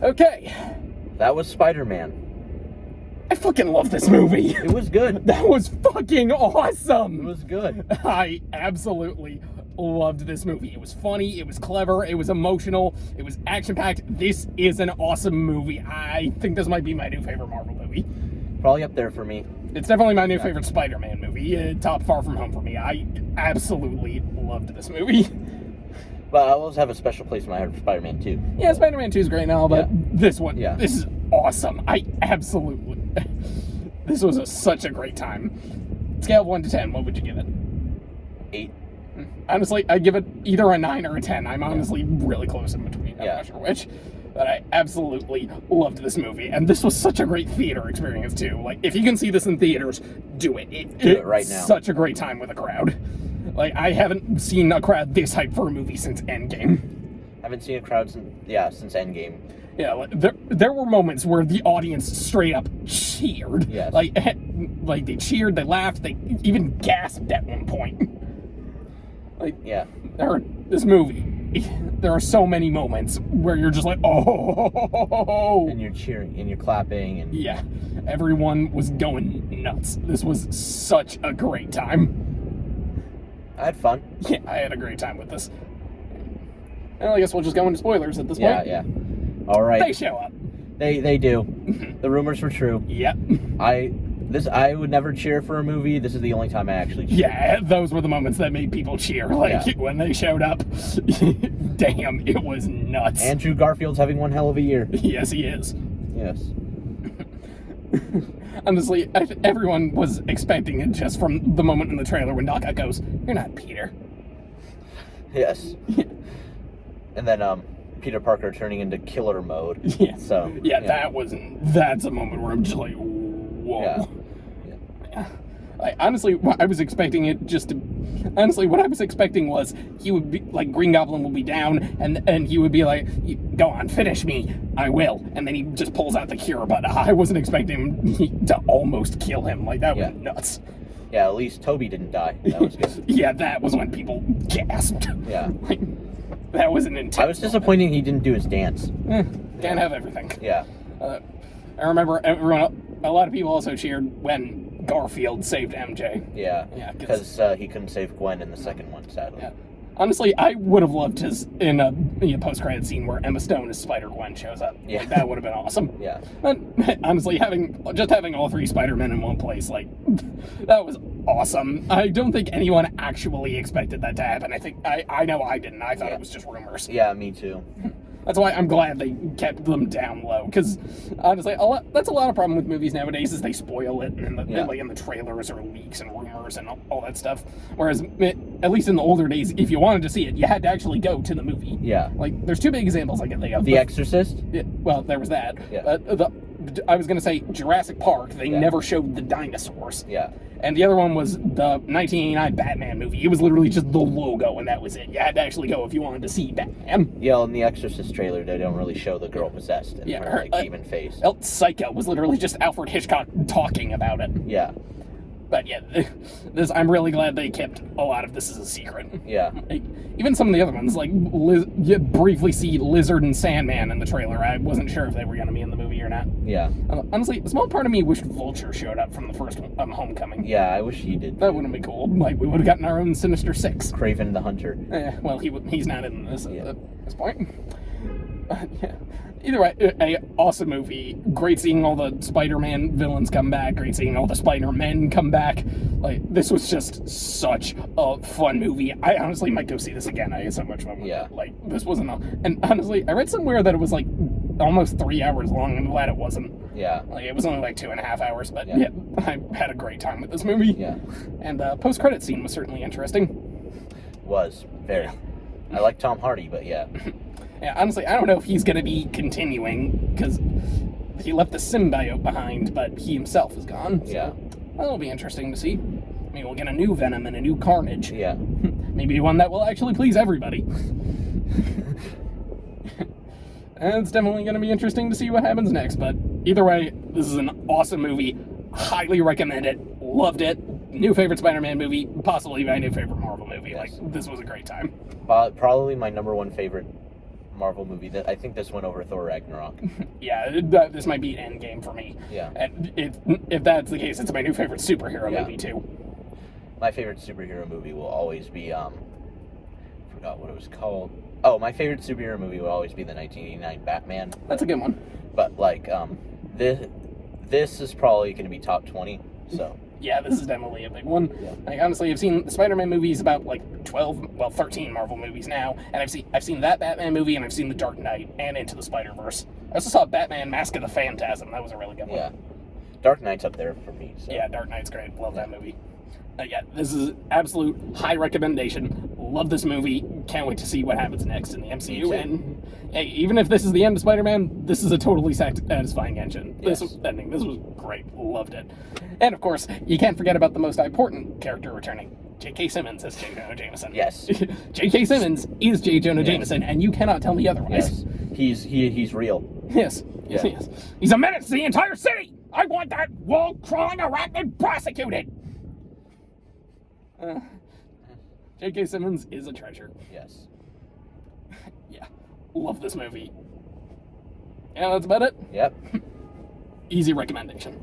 Okay. That was Spider-Man. I fucking love this movie. It was good. That was fucking awesome. It was good. I absolutely loved this movie. It was funny, it was clever, it was emotional, it was action-packed. This is an awesome movie. I think this might be my new favorite Marvel movie. Probably up there for me. It's definitely my new favorite Spider-Man movie. Top Far From Home for me. I absolutely loved this movie. But I always have a special place in my heart for Spider-Man 2. Yeah, Spider-Man 2 is great now, but this one, this is awesome. This was such a great time. Scale of 1 to 10, what would you give it? 8. Honestly, I'd give it either a 9 or a 10. I'm honestly really close in between. I'm not sure which. But I absolutely loved this movie. And this was such a great theater experience, too. Like, if you can see this in theaters, do it. Do it right now. It's such a great time with a crowd. Like, I haven't seen a crowd this hyped for a movie since Endgame. Haven't seen a crowd since Endgame. Yeah, like, there were moments where the audience straight up cheered. Yes. Like they cheered, they laughed, they even gasped at one point. Like, this movie, there are so many moments where you're just like, oh. And you're cheering, and you're clapping. And yeah, everyone was going nuts. This was such a great time. I had fun. Yeah, I had a great time with this. And I guess we'll just go into spoilers at this point. Yeah. All right. They show up. They do. The rumors were true. Yep. I would never cheer for a movie. This is the only time I actually cheer. Yeah, those were the moments that made people cheer. Like, when they showed up, damn, it was nuts. Andrew Garfield's having one hell of a year. Yes, he is. Yes. Honestly, everyone was expecting it just from the moment in the trailer when Doc Ock goes, "You're not Peter." Yes. And then, Peter Parker turning into killer mode. Yeah. So. Yeah, that's a moment where I'm just like, whoa. Yeah. Honestly, what I was expecting was he would be like, Green Goblin will be down, and he would be like, "Go on, finish me, I will," and then he just pulls out the cure. But I wasn't expecting him to almost kill him. Like, that was nuts. Yeah, at least Toby didn't die. That was good. Yeah, that was when people gasped. Yeah. Like, that was an intense. I was disappointed he didn't do his dance. Can't have everything. Yeah. I remember a lot of people also cheered when Garfield saved MJ. Yeah, because he couldn't save Gwen in the second one, sadly. Yeah. Honestly, I would have loved in a post-credit scene where Emma Stone as Spider-Gwen shows up. Yeah. Like, that would have been awesome. Yeah. But honestly, having all three Spider-Men in one place, like, that was awesome. I don't think anyone actually expected that to happen. I know I didn't. I thought it was just rumors. Yeah, me too. That's why I'm glad they kept them down low, because honestly, that's a lot of problem with movies nowadays is they spoil it in the trailers or leaks and rumors and all that stuff. Whereas, at least in the older days, if you wanted to see it, you had to actually go to the movie. Yeah. Like, there's two big examples I can think of. The Exorcist? Well, there was that. Yeah. I was going to say Jurassic Park, they never showed the dinosaurs. Yeah. And the other one was the 1989 Batman movie. It was literally just the logo, and that was it. You had to actually go if you wanted to see Batman. Yeah, in the Exorcist trailer, they don't really show the girl possessed and her demon face. Psycho was literally just Alfred Hitchcock talking about it. Yeah. But yeah, I'm really glad they kept a lot of this as a secret. Yeah. Like, even some of the other ones, like, you briefly see Lizard and Sandman in the trailer. I wasn't sure if they were going to be in the movie or not. Yeah. Honestly, a small part of me wished Vulture showed up from the first Homecoming. Yeah, I wish he did. That would have been cool. Like, we would have gotten our own Sinister Six. Kraven the Hunter. Well, he's not in this at this point. Yeah. Either way, a awesome movie. Great seeing all the Spider-Man villains come back. Great seeing all the Spider-Men come back. Like, this was just such a fun movie. I honestly might go see this again. I had so much fun with it. Like, this wasn't and honestly, I read somewhere that it was like almost 3 hours long. I'm glad it wasn't. Yeah. Like, it was only like 2.5 hours, but yeah, I had a great time with this movie. Yeah. And post-credit scene was certainly interesting. Was. Very. I like Tom Hardy, but yeah. Yeah, honestly, I don't know if he's going to be continuing, because he left the symbiote behind, but he himself is gone. So yeah. That'll be interesting to see. Maybe we'll get a new Venom and a new Carnage. Yeah. Maybe one that will actually please everybody. And it's definitely going to be interesting to see what happens next, but either way, this is an awesome movie. Highly recommend it. Loved it. New favorite Spider-Man movie, possibly my new favorite Marvel movie. Yes. Like, this was a great time. Probably my number one favorite Marvel movie. That I think this went over Thor Ragnarok. Yeah, this might be Endgame for me. Yeah. And if that's the case, it's my new favorite superhero movie too. My favorite superhero movie will always be forgot what it was called. Oh, my favorite superhero movie will always be the 1989 Batman. That's a good one. But like this is probably going to be top 20. So yeah, this is definitely a big one. Yeah. Like, honestly, I've seen the Spider-Man movies about like 13 Marvel movies now, and I've seen that Batman movie, and I've seen The Dark Knight and Into the Spider-Verse. I also saw Batman: Mask of the Phantasm. That was a really good one. Yeah, Dark Knight's up there for me. So. Yeah, Dark Knight's great. Love that movie. Yeah, this is absolute high recommendation. Love this movie. Can't wait to see what happens next in the MCU. And hey, even if this is the end of Spider-Man, this is a totally satisfying ending. Yes. This was great. Loved it. And of course, you can't forget about the most important character returning. J.K. Simmons as J. Jonah Jameson. Yes. J.K. Simmons is J. Jonah Jameson, and you cannot tell me otherwise. Yes. He's real. Yes. Yeah. Yes. He's a menace to the entire city! I want that wall-crawling arachnid prosecuted! J.K. Simmons is a treasure. Yes. Yeah. Love this movie. Yeah, that's about it. Yep. Easy recommendation.